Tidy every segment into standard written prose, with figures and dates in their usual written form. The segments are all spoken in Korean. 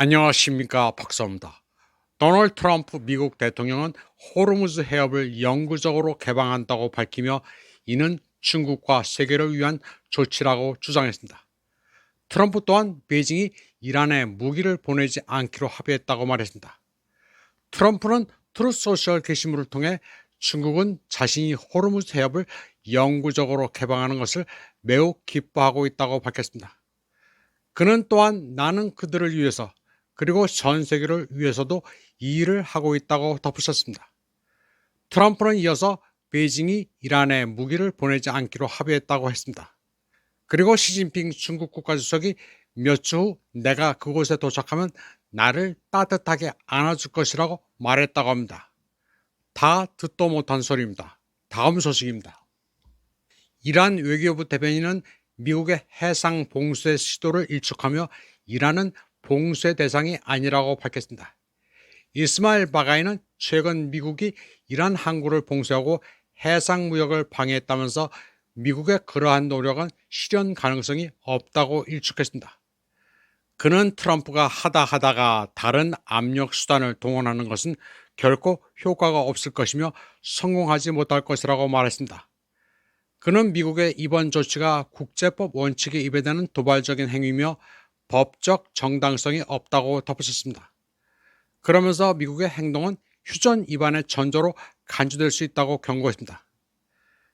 안녕하십니까, 박사입니다. 도널드 트럼프 미국 대통령은 호르무즈 해협을 영구적으로 개방한다고 밝히며 이는 중국과 세계를 위한 조치라고 주장했습니다. 트럼프 또한 베이징이 이란에 무기를 보내지 않기로 합의했다고 말했습니다. 트럼프는 트루스 소셜 게시물을 통해 중국은 자신이 호르무즈 해협을 영구적으로 개방하는 것을 매우 기뻐하고 있다고 밝혔습니다. 그는 또한 나는 그들을 위해서 그리고 전 세계를 위해서도 이 일을 하고 있다고 덧붙였습니다. 트럼프는 이어서 베이징이 이란에 무기를 보내지 않기로 합의했다고 했습니다. 그리고 시진핑 중국 국가주석이 몇 주 후 내가 그곳에 도착하면 나를 따뜻하게 안아줄 것이라고 말했다고 합니다. 다 듣도 못한 소리입니다. 다음 소식입니다. 이란 외교부 대변인은 미국의 해상 봉쇄 시도를 일축하며 이란은 봉쇄 대상이 아니라고 밝혔습니다. 이스마일 바가이는 최근 미국이 이란 항구를 봉쇄하고 해상 무역을 방해했다면서 미국의 그러한 노력은 실현 가능성이 없다고 일축했습니다. 그는 트럼프가 하다가 다른 압력 수단을 동원하는 것은 결코 효과가 없을 것이며 성공하지 못할 것이라고 말했습니다. 그는 미국의 이번 조치가 국제법 원칙에 위배되는 도발적인 행위며 법적 정당성이 없다고 덧붙였습니다. 그러면서 미국의 행동은 휴전 위반의 전조로 간주될 수 있다고 경고했습니다.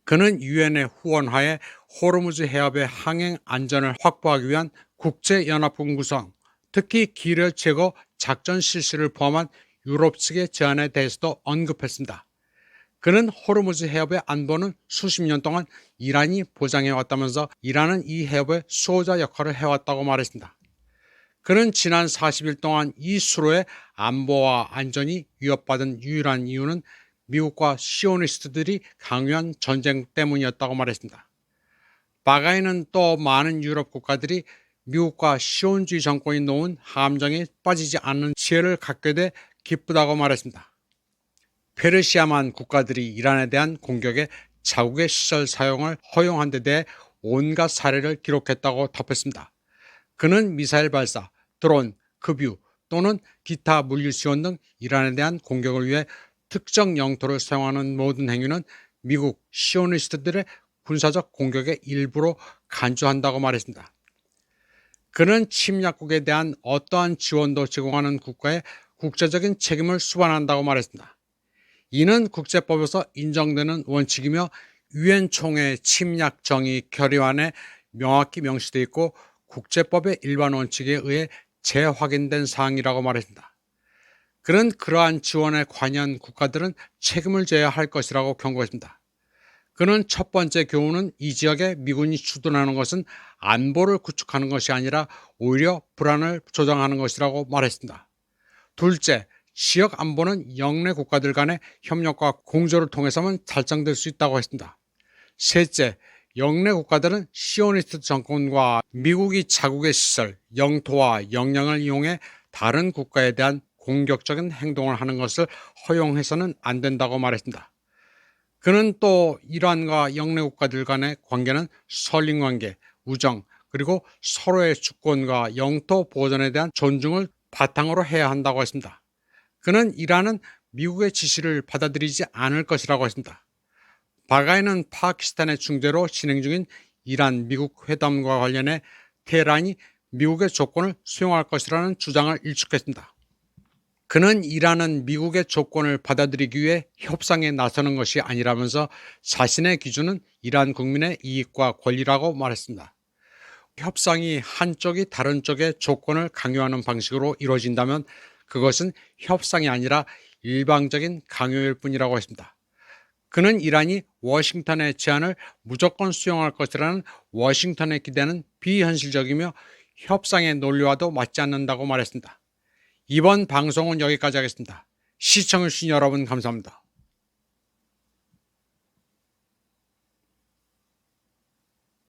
그는 유엔의 후원하에 호르무즈 해협의 항행 안전을 확보하기 위한 국제연합군 구성, 특히 기뢰 제거 작전 실시를 포함한 유럽 측의 제안에 대해서도 언급했습니다. 그는 호르무즈 해협의 안보는 수십 년 동안 이란이 보장해왔다면서 이란은 이 해협의 수호자 역할을 해왔다고 말했습니다. 그는 지난 40일 동안 이 수로의 안보와 안전이 위협받은 유일한 이유는 미국과 시오니스트들이 강요한 전쟁 때문이었다고 말했습니다. 바가이는 또 많은 유럽 국가들이 미국과 시온주의 정권이 놓은 함정에 빠지지 않는 지혜를 갖게 돼 기쁘다고 말했습니다. 페르시아만 국가들이 이란에 대한 공격에 자국의 시설 사용을 허용한 데 대해 온갖 사례를 기록했다고 덧붙였습니다. 그는 미사일 발사, 드론, 급유 또는 기타 물류 지원 등 이란에 대한 공격을 위해 특정 영토를 사용하는 모든 행위는 미국 시오니스트들의 군사적 공격의 일부로 간주한다고 말했습니다. 그는 침략국에 대한 어떠한 지원도 제공하는 국가의 국제적인 책임을 수반한다고 말했습니다. 이는 국제법에서 인정되는 원칙이며 유엔 총회 침략 정의 결의안에 명확히 명시되어 있고 국제법의 일반 원칙에 의해 재확인된 사항이라고 말했습니다. 그는 그러한 지원에 관여한 국가들은 책임을 져야 할 것이라고 경고했습니다. 그는 첫 번째 교훈은 이 지역에 미군이 주둔하는 것은 안보를 구축하는 것이 아니라 오히려 불안을 조장하는 것이라고 말했습니다. 둘째, 지역 안보는 영내 국가들 간의 협력과 공조를 통해서만 달성될 수 있다고 했습니다. 셋째, 영내 국가들은 시오니스트 정권과 미국이 자국의 시설, 영토와 역량을 이용해 다른 국가에 대한 공격적인 행동을 하는 것을 허용해서는 안 된다고 말했습니다. 그는 또 이란과 영내 국가들 간의 관계는 설린 관계, 우정, 그리고 서로의 주권과 영토 보전에 대한 존중을 바탕으로 해야 한다고 했습니다. 그는 이란은 미국의 지시를 받아들이지 않을 것이라고 했습니다. 바가이는 파키스탄의 중재로 진행 중인 이란 미국 회담과 관련해 테헤란이 미국의 조건을 수용할 것이라는 주장을 일축했습니다. 그는 이란은 미국의 조건을 받아들이기 위해 협상에 나서는 것이 아니라면서 자신의 기준은 이란 국민의 이익과 권리라고 말했습니다. 협상이 한쪽이 다른 쪽의 조건을 강요하는 방식으로 이루어진다면 그것은 협상이 아니라 일방적인 강요일 뿐이라고 했습니다. 그는 이란이 워싱턴의 제안을 무조건 수용할 것이라는 워싱턴의 기대는 비현실적이며 협상의 논리와도 맞지 않는다고 말했습니다. 이번 방송은 여기까지 하겠습니다. 시청해주신 여러분 감사합니다.